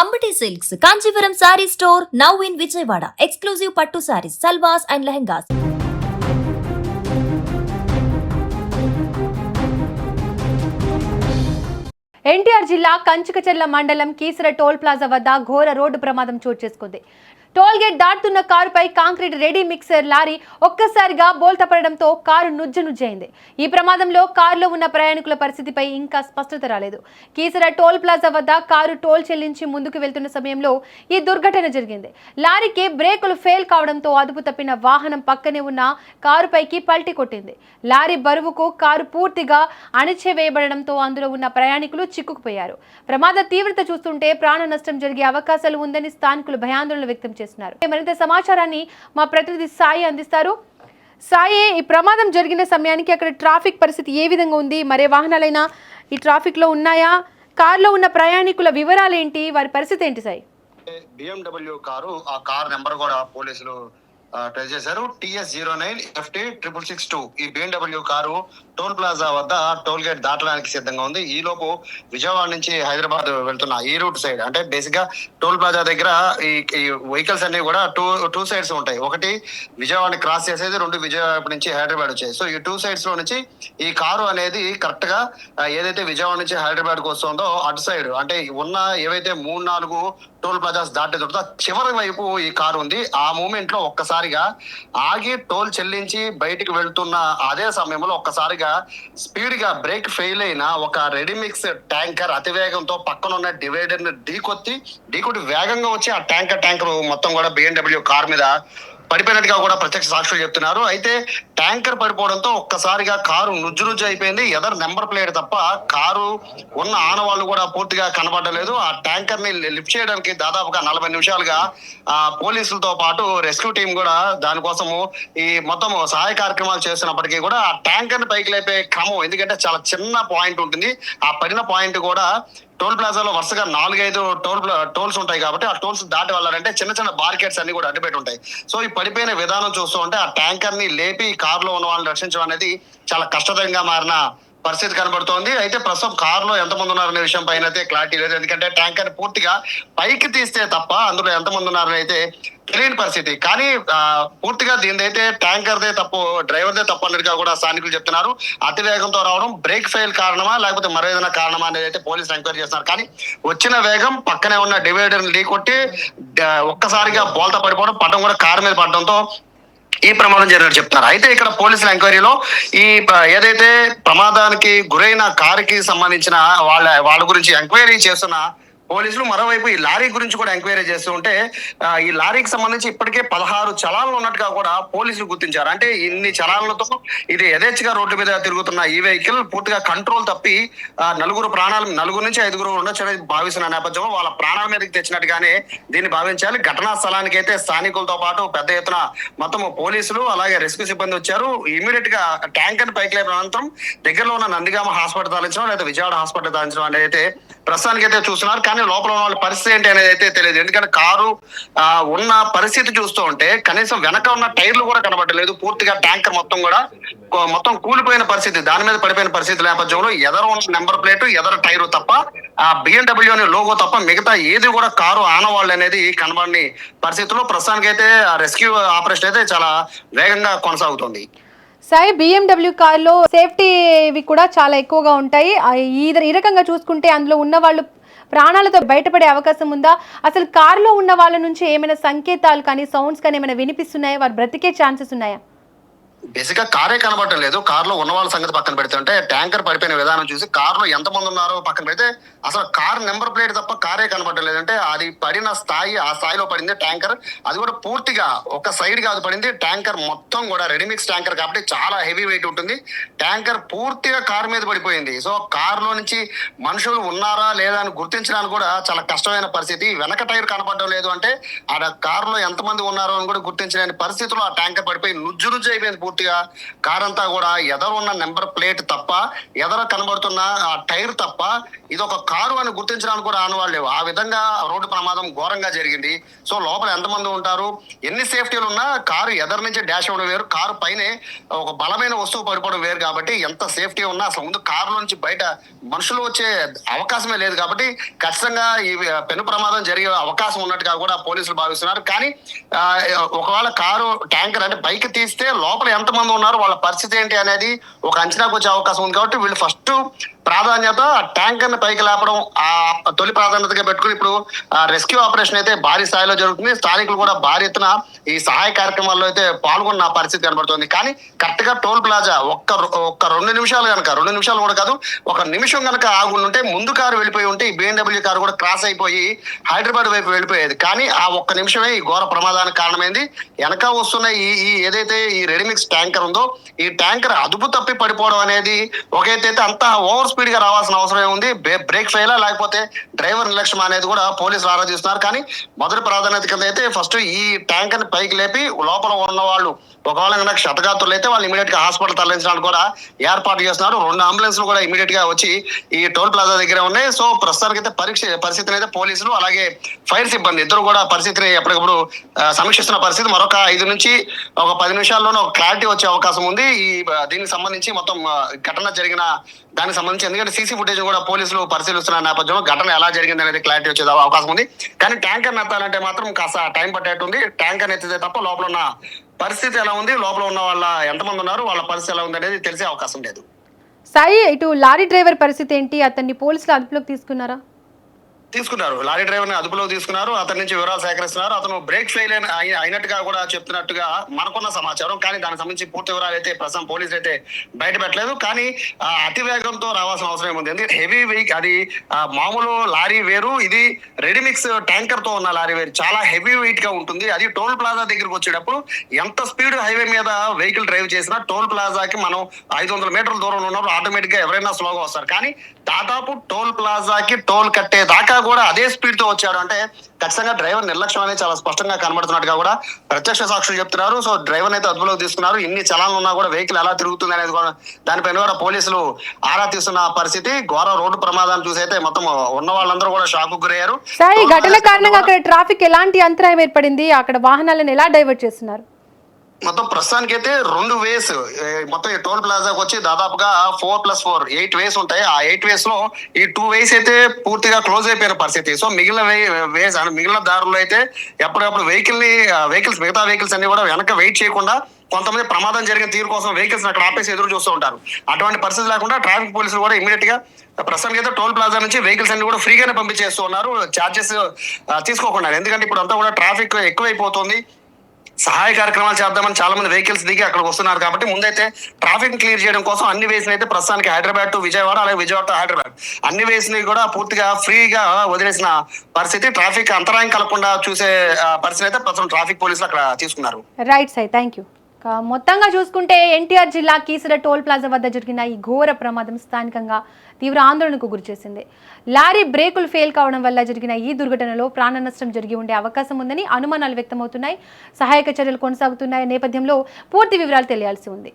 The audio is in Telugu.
Ambati Silks, Kanchivaram Saree Store, now in Vijayawada. Exclusive Pattu Sarees, Salwas and Lehengas. NTR జిల్లా కంచుకచెర్ల మండలం కీసర టోల్ ప్లాజా వద్ద ఘోర రోడ్డు ప్రమాదం చోటు చేసుకుంది. టోల్ గేట్ దాటుతున్న కారుపై కాంక్రీట్ రెడీ మిక్సర్ లారీ ఒక్కసారిగా బోల్తా పడడంతో కారు నుజ్జునుజ్జైంది. ఈ ప్రమాదంలో కారులో ఉన్న ప్రయాణికుల పరిస్థితిపై ఇంకా స్పష్టత రాలేదు. కీసర టోల్ ప్లాజా వద్ద కారు టోల్ చెల్లించి ముందుకు వెళ్తున్న సమయంలో ఈ దుర్ఘటన జరిగింది. లారీకి బ్రేకులు ఫెయిల్ కావడంతో అదుపు తప్పిన వాహనం పక్కనే ఉన్న కారుపైకి పల్టీ కొట్టింది. లారీ బరువుకు కారు పూర్తిగా అణిచివేయబడడంతో అందులో ఉన్న ప్రయాణికులు చిక్కుకుపోయారు. ప్రమాద తీవ్రత చూస్తుంటే ప్రాణ నష్టం జరిగే అవకాశాలు ఉందని స్థానికులు భయాందోళన వ్యక్తం చేస్తున్నారు. మరింత సమాచారాన్ని మా ప్రతినిధి సాయి అందిస్తారు. సాయి, ఈ ప్రమాదం జరిగిన సమయానికి అక్కడ ట్రాఫిక్ పరిస్థితి ఏ విధంగా ఉంది? మరే వాహనాలైనా ఈ ట్రాఫిక్ లో ఉన్నాయా? కారులో ఉన్న ప్రయాణికుల వివరాలు ఏంటి? వారి పరిస్థితి ఏంటి సాయి? BMW కారు, ఆ కార్ నెంబర్ కూడా పోలీసులు ట్రేస్ చేశారు. TS09FT6662. ఈ BMW కారు టోల్ ప్లాజా వద్ద టోల్ గేట్ దాటడానికి సిద్ధంగా ఉంది. ఈ లోపు విజయవాడ నుంచి హైదరాబాద్ వెళ్తున్న ఈ రూట్ సైడ్, అంటే బేసిక్ గా టోల్ ప్లాజా దగ్గర ఈ వెహికల్స్ అన్ని కూడా టూ సైడ్స్ ఉంటాయి. ఒకటి విజయవాడని క్రాస్ చేసేది, రెండు విజయవాడ నుంచి హైదరాబాద్ వచ్చాయి. సో ఈ టూ సైడ్స్ లో నుంచి ఈ కారు అనేది కరెక్ట్ గా ఏదైతే విజయవాడ నుంచి హైదరాబాద్ కు వస్తుందో అటు సైడ్, అంటే ఉన్న ఏవైతే 3-4 టోల్ ప్లాజాస్ దాటే తర్వాత చివరి వైపు ఈ కారు ఉంది. ఆ మూమెంట్ లో ఒక్కసారిగా ఆగి టోల్ చెల్లించి బయటికి వెళ్తున్న అదే సమయంలో ఒక్కసారిగా స్పీడ్ గా బ్రేక్ ఫెయిల్ అయిన ఒక రెడీమిక్స్ ట్యాంకర్ అతివేగంతో పక్కన ఉన్న డివైడర్ ని ఢీకొట్టి వేగంగా వచ్చి ఆ ట్యాంకర్ మొత్తం కూడా BMW కార్ మీద పడిపోయినట్టుగా కూడా ప్రత్యక్ష సాక్షులు చెప్తున్నారు. అయితే ట్యాంకర్ పడిపోవడంతో ఒక్కసారిగా కారు నుజ్జు అయిపోయింది. ఎదర్ నెంబర్ ప్లేట్ తప్ప కారు ఉన్న ఆనవాళ్లు కూడా పూర్తిగా కనబడలేదు. ఆ ట్యాంకర్ ని లిఫ్ట్ చేయడానికి దాదాపుగా 40 నిమిషాలుగా పోలీసులతో పాటు రెస్క్యూ టీం కూడా దానికోసము ఈ మొత్తం సహాయ కార్యక్రమాలు చేస్తున్నప్పటికీ కూడా ఆ ట్యాంకర్ ని పైకి లేపే క్రమం, ఎందుకంటే చాలా చిన్న పాయింట్ ఉంటుంది. ఆ పడిన పాయింట్ కూడా టోల్ ప్లాజాలో వరుసగా 4-5 టోల్స్ ఉంటాయి కాబట్టి ఆ టోల్స్ దాటి వెళ్ళాలంటే చిన్న చిన్న బార్కెట్స్ అన్ని కూడా అడ్డుపెట్టి ఉంటాయి. సో ఈ పడిపోయిన విధానం చూస్తూ ఉంటే ఆ ట్యాంకర్ ని లేపి కారులో ఉన్న వాళ్ళని రక్షించడం అనేది చాలా కష్టతరంగా మారిన పరిస్థితి కనబడుతోంది. అయితే ప్రస్తుతం కారులో ఎంతమంది ఉన్నారనే విషయం పైన అయితే క్లారిటీ లేదు. ఎందుకంటే ట్యాంకర్ పూర్తిగా పైకి తీస్తే తప్ప అందులో ఎంతమంది ఉన్నారని అయితే తెలియని పరిస్థితి. కానీ పూర్తిగా దీనిదైతే ట్యాంకర్దే తప్పు, డ్రైవర్దే తప్పు అన్నట్టుగా కూడా స్థానికులు చెప్తున్నారు. అతి వేగంతో రావడం బ్రేక్ ఫెయిల్ కారణమా లేకపోతే మరో ఏదైనా కారణమా అనేది అయితే పోలీసులు ఎంక్వైరీ చేస్తున్నారు. కానీ వచ్చిన వేగం పక్కనే ఉన్న డివైడర్ ఢీకొట్టి ఒక్కసారిగా బోల్తా పడిపోవడం, పడడం కూడా కారు మీద పడడంతో ఈ ప్రమాదం జరిగినట్టు చెప్తున్నారు. అయితే ఇక్కడ పోలీసుల ఎంక్వైరీలో ఈ ఏదైతే ప్రమాదానికి గురైన కారుకి సంబంధించిన వాళ్ళ గురించి ఎంక్వైరీ చేస్తున్న పోలీసులు మరోవైపు ఈ లారీ గురించి కూడా ఎంక్వైరీ చేస్తూ ఉంటే ఈ లారీకి సంబంధించి ఇప్పటికే 16 చలాన్లు ఉన్నట్టుగా కూడా పోలీసులు గుర్తించారు. అంటే ఇన్ని చలాన్లతో ఇది యథేచ్ఛగా రోడ్డు మీద తిరుగుతున్న ఈ వెహికల్ పూర్తిగా కంట్రోల్ తప్పి నలుగురు నుంచి 5 ఉండొచ్చని భావిస్తున్న నేపథ్యంలో వాళ్ళ ప్రాణాల మీదకి తెచ్చినట్టుగానే దీన్ని భావించాలి. ఘటనా స్థలానికి అయితే స్థానికులతో పాటు పెద్ద ఎత్తున మొత్తం పోలీసులు అలాగే రెస్క్యూ సిబ్బంది వచ్చారు. ఇమీడియట్ గా ట్యాంకర్ పైకి లేపిన అనంతరం దగ్గరలో ఉన్న నందిగామ హాస్పిటల్ తరలించడం లేదా విజయవాడ హాస్పిటల్ తరలించడం అనేది అయితే ప్రస్తుతానికి అయితే చూస్తున్నారు. కానీ లోపల ఉన్న వాళ్ళ పరిస్థితి ఏంటి అనేది అయితే తెలియదు. ఎందుకంటే కారు ఉన్న పరిస్థితి చూస్తూ ఉంటే కనీసం వెనక ఉన్న టైర్లు కూడా కనబడలేదు. పూర్తిగా ట్యాంకర్ మొత్తం కూలిపోయిన పరిస్థితి, దాని మీద పడిపోయిన పరిస్థితి నేపథ్యంలో ఎదర ఉన్న నెంబర్ ప్లేట్, ఎదర టైరు తప్ప ఆ BMW అనే లోగో తప్ప మిగతా ఏది కూడా కారు ఆనవాళ్ళు అనేది కనబడని పరిస్థితిలో ప్రస్తుతానికి అయితే ఆ రెస్క్యూ ఆపరేషన్ అయితే చాలా వేగంగా కొనసాగుతుంది. సాయి, BMW కార్లో సేఫ్టీ కూడా చాలా ఎక్కువగా ఉంటాయి. ఈ రకంగా చూసుకుంటే అందులో ఉన్న వాళ్ళు ప్రాణాలతో బయటపడే అవకాశం ఉందా? అసలు కారులో ఉన్న వాళ్ళ నుంచి ఏమైనా సంకేతాలు కానీ సౌండ్స్ కానీ ఏమైనా వినిపిస్తున్నాయా? వారు బ్రతికే ఛాన్సెస్ ఉన్నాయా? బేసిక్ గా కారే కనబడటం లేదు. కారులో ఉన్న వాళ్ళ సంగతి పక్కన పెడితే, అంటే ట్యాంకర్ పడిపోయిన విధానం చూసి కారులో ఎంతమంది ఉన్నారో పక్కన పెడితే అసలు కార్ నెంబర్ ప్లేట్ తప్ప కారే కనబడటం లేదంటే అది పడిన స్థాయి, ఆ స్థాయిలో పడింది ట్యాంకర్. అది కూడా పూర్తిగా ఒక సైడ్ కాదు పడింది. ట్యాంకర్ మొత్తం కూడా రెడీమిక్స్ ట్యాంకర్ కాబట్టి చాలా హెవీ వెయిట్ ఉంటుంది. ట్యాంకర్ పూర్తిగా కారు మీద పడిపోయింది. సో కారులో నుంచి మనుషులు ఉన్నారా లేదా అని గుర్తించడానికి కూడా చాలా కష్టమైన పరిస్థితి. వెనక టైర్ కనపడడం లేదు అంటే ఆ కారులో ఎంతమంది ఉన్నారో అని కూడా గుర్తించలేని పరిస్థితిలో ఆ ట్యాంకర్ పడిపోయి నుజ్జు అయిపోయింది. పూర్తిగా కార్ అంతా కూడా ఎదర ఉన్న నెంబర్ ప్లేట్ తప్ప, ఎదర కనబడుతున్న ఆ టైర్ తప్ప ఇది ఒక కారు అని గుర్తించడానికి కూడా ఆనవాళ్ళు లేవు. ఆ విధంగా రోడ్డు ప్రమాదం ఘోరంగా జరిగింది. సో లోపల ఎంతమంది ఉంటారు, ఎన్ని సేఫ్టీలు ఉన్నా కారు ఎదర నుంచి డాష్ అవ్వడం వేరు, కారు పైనే ఒక బలమైన వస్తువు పడిపోవడం వేరు. కాబట్టి ఎంత సేఫ్టీ ఉన్నా అసలు ముందు కారు నుంచి బయట మనుషులు వచ్చే అవకాశమే లేదు. కాబట్టి ఖచ్చితంగా ఈ పెను ప్రమాదం జరిగే అవకాశం ఉన్నట్టుగా కూడా పోలీసులు భావిస్తున్నారు. కానీ ఒకవేళ కారు ట్యాంకర్ అంటే బైక్ తీస్తే లోపల ఎంతమంది ఉన్నారు, వాళ్ళ పరిస్థితి ఏంటి అనేది ఒక అంచనాకు వచ్చే అవకాశం ఉంది. కాబట్టి వీళ్ళు ఫస్ట్ ప్రాధాన్యత ట్యాంకర్ ని పైకి లేపడం ఆ తొలి ప్రాధాన్యతగా పెట్టుకుని ఇప్పుడు రెస్క్యూ ఆపరేషన్ అయితే భారీ స్థాయిలో జరుగుతుంది. స్థానికులు కూడా భారీ ఎత్తున ఈ సహాయ కార్యక్రమాల్లో అయితే పాల్గొన్న పరిస్థితి కనబడుతుంది. కానీ కరెక్ట్ గా టోల్ ప్లాజా ఒక్క 2 నిమిషాలు కనుక, 2 నిమిషాలు కూడా కాదు, 1 నిమిషం కనుక ఆగుంటే ముందు కారు వెళ్ళిపోయి ఉంటే ఈ BMW కారు కూడా క్రాస్ అయిపోయి హైదరాబాద్ వైపు వెళ్ళిపోయేది. కానీ ఆ 1 నిమిషమే ఈ ఘోర ప్రమాదానికి కారణమైంది. వెనక వస్తున్న ఈ ఏదైతే ఈ రెడీమిక్స్ ట్యాంకర్ ఉందో ఈ ట్యాంకర్ అదుపు తప్పి పడిపోవడం అనేది ఒకైతే అంత ఓవర్ స్పీడ్ గా రావాల్సిన అవసరం ఏముంది, బ్రేక్ ఫెయిల్ లేకపోతే డ్రైవర్ నిర్లక్ష్యం అనేది కూడా పోలీసులు ఆలోచిస్తున్నారు. కానీ మొదటి ప్రాధాన్యత కింద అయితే ఫస్ట్ ఈ ట్యాంకర్ ని పైకి లేపి లోపల ఉన్న వాళ్ళు ఒకవేళ కనుక క్షతగాత్రులు అయితే వాళ్ళు ఇమీడియట్ గా హాస్పిటల్ తరలించడానికి కూడా ఏర్పాటు చేస్తున్నారు. 2 అంబులెన్స్లు కూడా ఇమీడియట్ గా వచ్చి ఈ టోల్ ప్లాజా దగ్గర ఉన్నాయి. సో ప్రస్తుతానికి అయితే పరిస్థితిని అయితే పోలీసులు అలాగే ఫైర్ సిబ్బంది ఇద్దరు కూడా పరిస్థితిని ఎప్పటికప్పుడు సమీక్షిస్తున్న పరిస్థితి. మరొక 5 నుంచి ఒక 10 నిమిషాల్లోనే ఒక క్లారిటీ వచ్చే అవకాశం ఉంది. దీనికి సంబంధించి మొత్తం ఘటన జరిగిన దానికి సంబంధించి, ఎందుకంటే సీసీ ఫుటేజ్ కూడా పోలీసులు పరిశీలిస్తున్న నేపథ్యంలో ఘటన ఎలా జరిగింది అనేది క్లారిటీ వచ్చే అవకాశం ఉంది. కానీ ట్యాంకర్ ఎత్తాలంటే మాత్రం కాస్త టైం పట్టేట్టుంది. ట్యాంకర్ ఎత్తితే తప్ప లోపల ఉన్న పరిస్థితి ఎలా ఉంది, లోపల ఉన్న వాళ్ళ ఎంతమంది ఉన్నారు, వాళ్ళ పరిస్థితి ఎలా ఉంది అనేది తెలిసే అవకాశం లేదు. సాయి, ఇటు లారీ డ్రైవర్ పరిస్థితి ఏంటి? అతన్ని పోలీసులు అదుపులోకి తీసుకున్నారు. లారీ డ్రైవర్ ని అదుపులోకి తీసుకున్నారు. అతని నుంచి వివరాలు సేకరిస్తున్నారు. అతను బ్రేక్ ఫెయిల్ అయినట్టుగా కూడా చెప్తున్నట్టుగా మనకున్న సమాచారం. కానీ దానికి సంబంధించి పూర్తి వివరాలు అయితే ప్రస్తుతం పోలీసులు అయితే బయట పెట్టలేదు. కానీ అతి వేగంతో రావాల్సిన అవసరం ఏముంది, ఎందుకంటే హెవీ వెహికల్ అది మామూలు లారీ వేరు, ఇది రెడీమిక్స్ ట్యాంకర్ తో ఉన్న లారీ వేరు, చాలా హెవీ వెయిట్ గా ఉంటుంది. అది టోల్ ప్లాజా దగ్గరికి వచ్చేటప్పుడు ఎంత స్పీడ్ హైవే మీద వెహికల్ డ్రైవ్ చేసినా టోల్ ప్లాజాకి మనం 500 మీటర్ల దూరంలో ఉన్నప్పుడు ఆటోమేటిక్ గా ఎవరైనా స్లోగా వస్తారు. కానీ దాదాపు టోల్ ప్లాజాకి టోల్ కట్టే దాకా కూడా అదే స్పీడ్ తో వచ్చాడు అంటే ఖచ్చితంగా డ్రైవర్ నిర్లక్ష్యం అనేది చాలా స్పష్టంగా కనబడుతున్నట్టుగా కూడా ప్రత్యక్ష సాక్షులు చెప్తున్నారు. సో డ్రైవర్ అయితే అదుపులోకి తీసుకున్నారు. ఇన్ని చలాన్లు ఉన్నా కూడా వెహికల్ ఎలా తిరుగుతుంది అనేది కూడా దానిపైన కూడా పోలీసులు ఆరా తీస్తున్న పరిస్థితి. ఘోర రోడ్డు ప్రమాదాన్ని చూసి అయితే మొత్తం ఉన్న వాళ్ళందరూ కూడా షాక్ కు గురయ్యారు. ఈ ఘటన కారణంగా అక్కడ ట్రాఫిక్ ఎలాంటి అంతరాయం ఏర్పడింది? అక్కడ వాహనాలను ఎలా డైవర్ట్ చేస్తున్నారు? మొత్తం ప్రస్తుతానికి అయితే 2 వేస్ మొత్తం ఈ టోల్ ప్లాజాకి వచ్చి దాదాపుగా 4+4 8 వేస్ ఉంటాయి. ఆ 8 వేస్ లో ఈ 2 వేస్ అయితే పూర్తిగా క్లోజ్ అయిపోయిన పరిస్థితి. సో మిగిలిన దారుల్లో అయితే ఎప్పటికప్పుడు మిగతా వెహికల్స్ అన్ని కూడా వెనక వెయిట్ చేయకుండా కొంతమంది ప్రమాదం జరిగిన తీరు కోసం వెహికల్స్ అక్కడ ఆపేసి ఎదురు చూస్తూ ఉంటారు. అటువంటి పరిస్థితి లేకుండా ట్రాఫిక్ పోలీసులు కూడా ఇమీడియట్ గా ప్రస్తుతానికి అయితే టోల్ ప్లాజా నుంచి వెహికల్స్ అన్ని కూడా ఫ్రీగానే పంపించేస్తూ ఉన్నారు, ఛార్జెస్ తీసుకోకుండా. ఎందుకంటే ఇప్పుడు అంతా కూడా ట్రాఫిక్ ఎక్కువైపోతుంది. సహాయ కార్యక్రమాలు చేద్దామని చాలా మంది వెహికల్స్ దిగి అక్కడికి వస్తున్నారు. కాబట్టి ముందైతే ట్రాఫిక్ క్లియర్ చేయడం కోసం అన్ని వేస్ అయితే ప్రస్తుతానికి హైదరాబాద్ టు విజయవాడ, అలాగే విజయవాడ టు హైదరాబాద్ అన్ని వేస్ ని కూడా పూర్తిగా ఫ్రీగా వదిలేసిన పరిస్థితి. ట్రాఫిక్ అంతరాయం కలగకుండా చూసే పరిస్థితి అయితే ప్రస్తుతం ట్రాఫిక్ పోలీసులు అక్కడ తీసుకున్నారు. Right sir, thank you. మొత్తంగా చూసుకుంటే ఎన్టీఆర్ జిల్లా కీసర టోల్ ప్లాజా వద్ద జరిగిన ఈ ఘోర ప్రమాదం స్థానికంగా తీవ్ర ఆందోళనకు గురిచేసింది. లారీ బ్రేకులు ఫెయిల్ కావడం వల్ల జరిగిన ఈ దుర్ఘటనలో ప్రాణ నష్టం జరిగి ఉండే అవకాశం ఉందని అనుమానాలు వ్యక్తమవుతున్నాయి. సహాయక చర్యలు కొనసాగుతున్నాయి. నేపథ్యంలో పూర్తి వివరాలు తెలియాల్సి ఉంది.